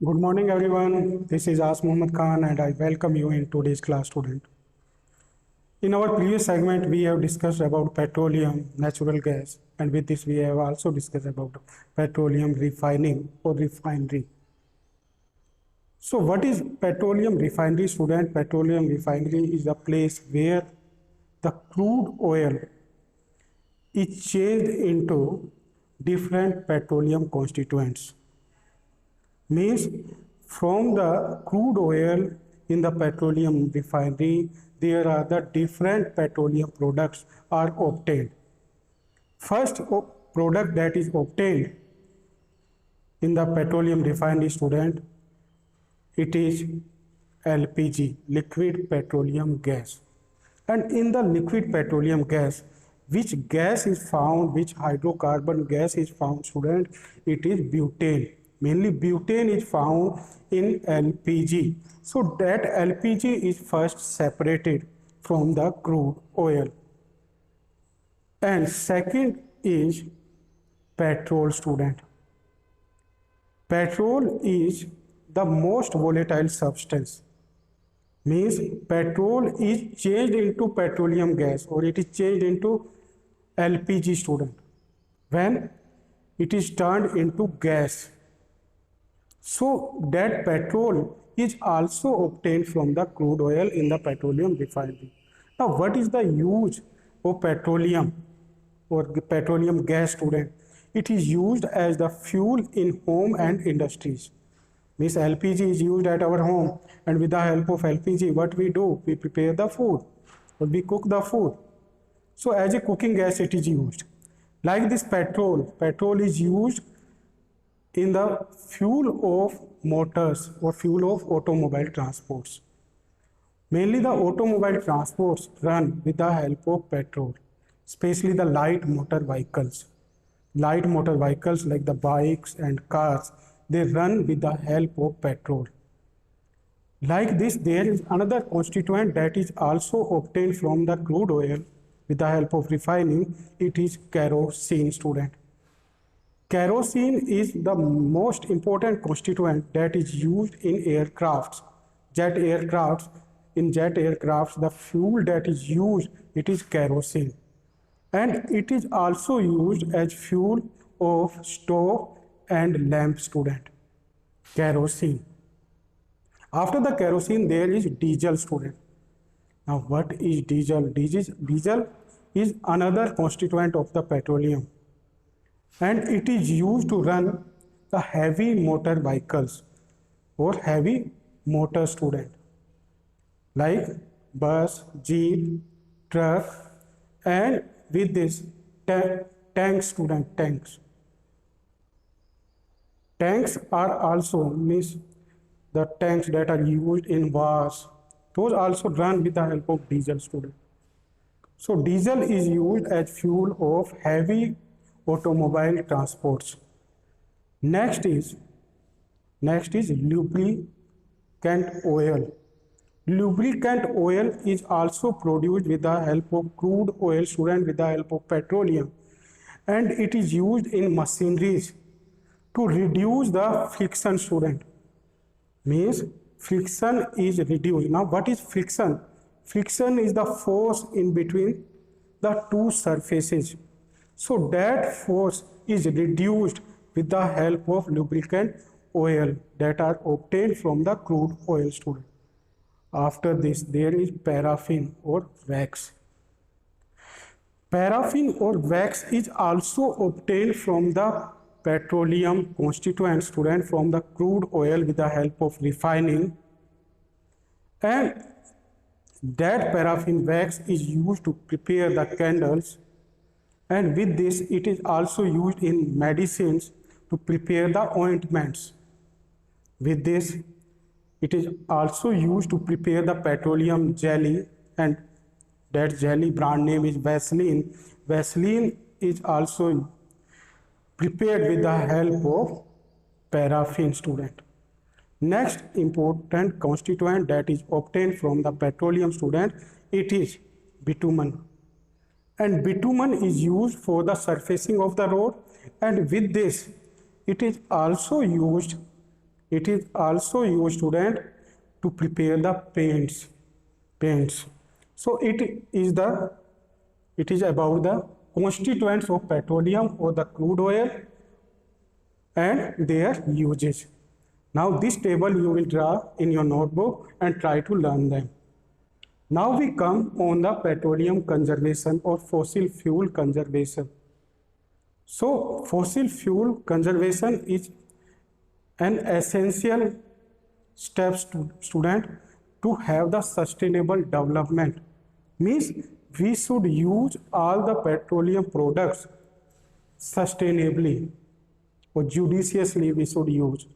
Good morning, everyone. This is As Muhammad Khan, and I welcome you in today's class, student. In our previous segment, we have discussed about petroleum, natural gas, and with this, we have also discussed about petroleum refining or refinery. So, what is petroleum refinery, student? Petroleum refinery is a place where the crude oil is changed into different petroleum constituents. Means from the crude oil in the petroleum refinery, there are the different petroleum products are obtained. First product that is obtained in the petroleum refinery, student, it is LPG, liquid petroleum gas. And in the liquid petroleum gas, which gas is found, which hydrocarbon gas is found, student? It is butane. Mainly butane is found in LPG. So that LPG is first separated from the crude oil. And second is petrol, student. Petrol is the most volatile substance. Means petrol is changed into petroleum gas, or it is changed into LPG, student, when it is turned into gas. So that petrol is also obtained from the crude oil in the petroleum refinery. Now, what is the use of petroleum or petroleum gas, student? It is used as the fuel in home and industries. Means LPG is used at our home, and with the help of LPG, what we do? We prepare the food, or we cook the food. So as a cooking gas, it is used. Like this petrol is used in the fuel of motors or fuel of automobile transports. Mainly the automobile transports run with the help of petrol, especially the light motor vehicles. Light motor vehicles like the bikes and cars, they run with the help of petrol. Like this, there is another constituent that is also obtained from the crude oil with the help of refining. It is kerosene, student. Kerosene is the most important constituent that is used in aircrafts, jet aircrafts. In jet aircrafts, the fuel that is used, it is kerosene. And it is also used as fuel of stove and lamp, student. Kerosene. After the kerosene, there is diesel, student. Now, what is diesel? Diesel is another constituent of the petroleum, and it is used to run the heavy motor vehicles or heavy motor, student, like bus, jeep, truck, and with this tanks, student, tanks. Tanks are also, means the tanks that are used in wars, those also run with the help of diesel, student. So diesel is used as fuel of heavy automobile transports. Next is lubricant oil. Lubricant oil is also produced with the help of crude oil, student, with the help of petroleum, and it is used in machineries to reduce the friction, student. Means friction is reduced. Now, what is friction? Friction is the force in between the two surfaces. So that force is reduced with the help of lubricant oil that are obtained from the crude oil, student. After this, there is paraffin or wax. Paraffin or wax is also obtained from the petroleum constituent, student, from the crude oil with the help of refining, and that paraffin wax is used to prepare the candles, and with this it is also used in medicines to prepare the ointments. With this it is also used to prepare the petroleum jelly, and that jelly brand name is Vaseline. Vaseline is also prepared with the help of paraffin, student. Next important constituent that is obtained from the petroleum, student, it is bitumen. And bitumen is used for the surfacing of the road, and with this it is also used It is also used, student, to prepare the paints. So it is about the constituents of petroleum or the crude oil and their usage. Now this table you will draw in your notebook and try to learn them. Now we come on the petroleum conservation or fossil fuel conservation. So fossil fuel conservation is an essential step, student, to have the sustainable development. Means we should use all the petroleum products sustainably or judiciously we should use,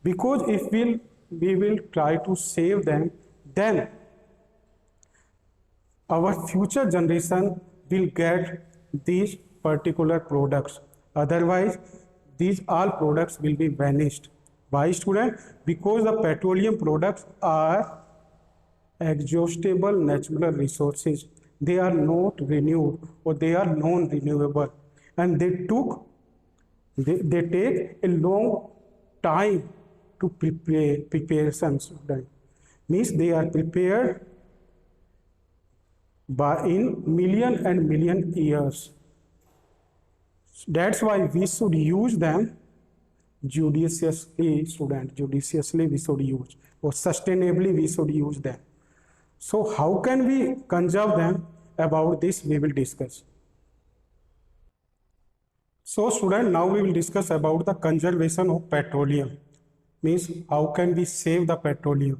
because if we will try to save them, then our future generation will get these particular products. Otherwise, these all products will be vanished. Why, student? Because the petroleum products are exhaustible natural resources. They are not renewed or they are non-renewable, and they take a long time to prepare some, student. Means they are prepared in million and million years. That's why we should use them judiciously, student. Judiciously we should use, or sustainably we should use them. So how can we conserve them? About this we will discuss. So student, now we will discuss about the conservation of petroleum. Means how can we save the petroleum?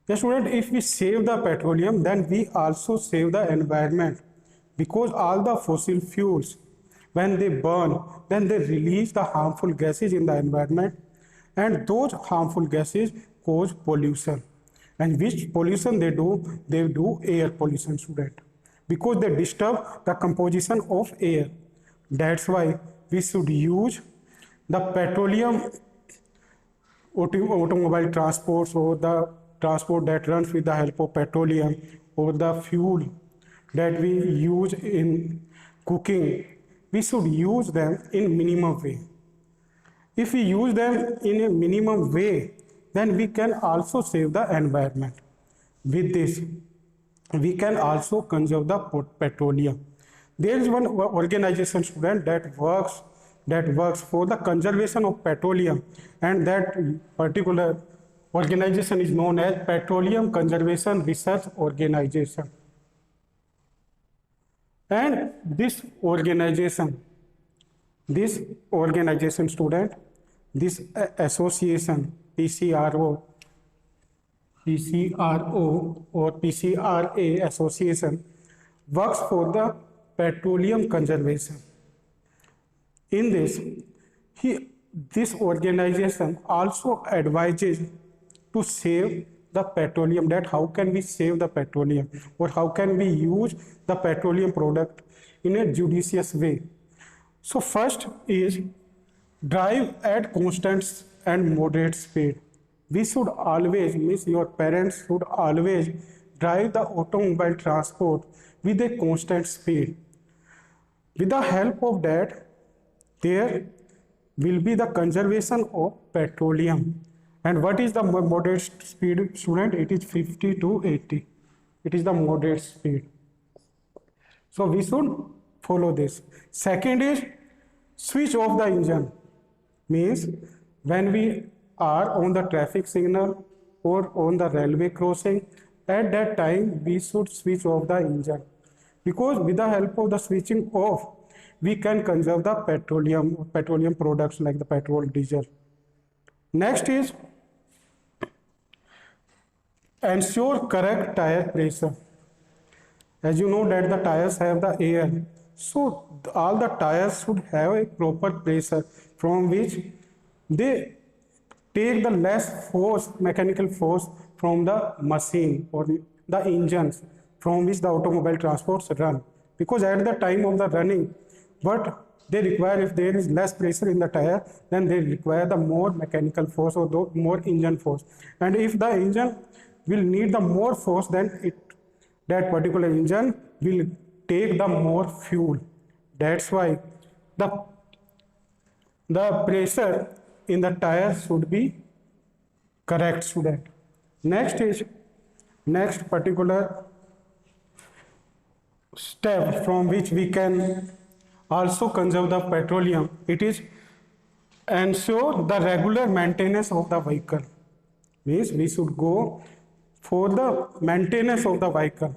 Yes, student, if we save the petroleum, then we also save the environment, because all the fossil fuels, when they burn, then they release the harmful gases in the environment, and those harmful gases cause pollution. And which pollution they do? They do air pollution, student, because they disturb the composition of air. That's why we should use the petroleum automobile transports, or the transport that runs with the help of petroleum, or the fuel that we use in cooking. We should use them in minimum way. If we use them in a minimum way, then we can also save the environment. With this, we can also conserve the petroleum. There is one organization, student, that works for the conservation of petroleum, and that particular organization is known as Petroleum Conservation Research Organization. And this organization, student, this association, PCRO or PCRA association, works for the petroleum conservation. In this organization also advises to save the petroleum, that how can we save the petroleum, or how can we use the petroleum product in a judicious way. So first is drive at constant and moderate speed. We should always, means your parents should always drive the automobile transport with a constant speed. With the help of that, there will be the conservation of petroleum. And what is the moderate speed, student? It is 50 to 80. It is the moderate speed. So we should follow this. Second is switch off the engine. Means when we are on the traffic signal or on the railway crossing, at that time we should switch off the engine, because with the help of the switching off, we can conserve the petroleum products like the petrol, diesel. Next is ensure correct tire pressure. As you know that the tires have the air, so all the tires should have a proper pressure from which they take the less force, mechanical force from the machine or the engines from which the automobile transports run. Because at the time of the running, what they require, if there is less pressure in the tire, then they require the more mechanical force or the more engine force. And if the engine will need the more force, then that particular engine will take the more fuel. That's why the pressure in the tire should be Correct, student. Next particular step from which we can also conserve the petroleum. It is ensure the regular maintenance of the vehicle. Means we should go for the maintenance of the vehicle.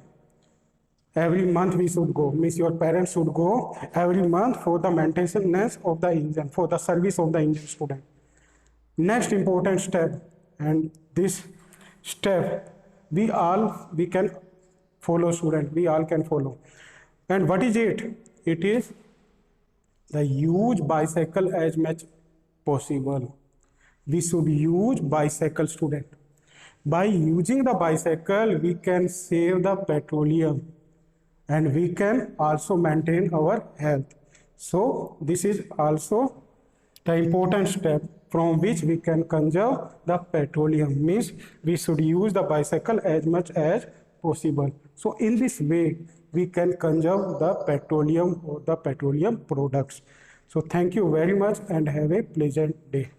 Every month we should go. Means your parents should go every month for the maintenance of the engine, for the service of the engine, student. Next important step, and this step we can follow, student. We all can follow. And what is it? It is the use bicycle as much possible. We should use bicycle, student. By using the bicycle, we can save the petroleum and we can also maintain our health. So this is also the important step from which we can conserve the petroleum. Means we should use the bicycle as much as possible. So in this way, we can conserve the petroleum or the petroleum products. So thank you very much and have a pleasant day.